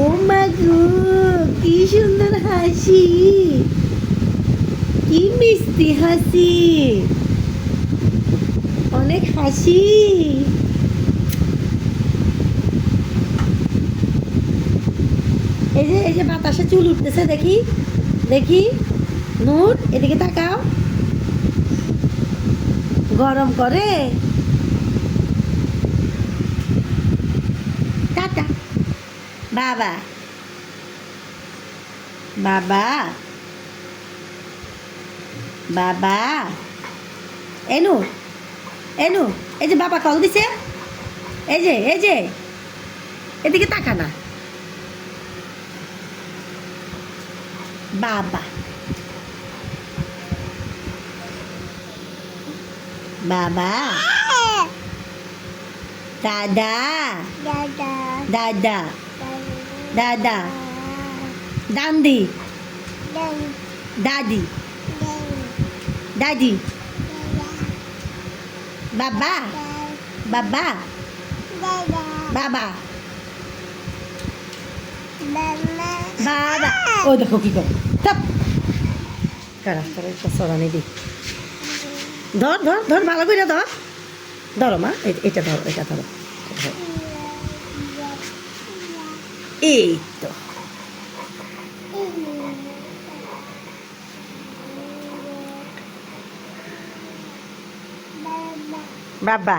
ও মা গো, কি সুন্দর হাসি, কি মিষ্টি হাসি, অনেক হাসি। এই যে বাতাসে চুল উঠতেছে, দেখি দেখি। নূর, এদিকে তাকাও। গরম করে। টাটা। বাবা বাবা বাবা। এনু এনু, এই যে বাবা কল দিছে, এই যে এদিকে তাকা না। বাবা বাবা। দাদা দাদা দাদা। দান্দি দাদি দাদি। বাবা বাবা বাবা বাবা। ও দেখো কি করে, চাপ কারা করে একটা সরানি দি। ধর ধর ধর, ভালো করে ধর। ধরো মা, এটা ধরো, এটা ধরো। এই তো। বাবা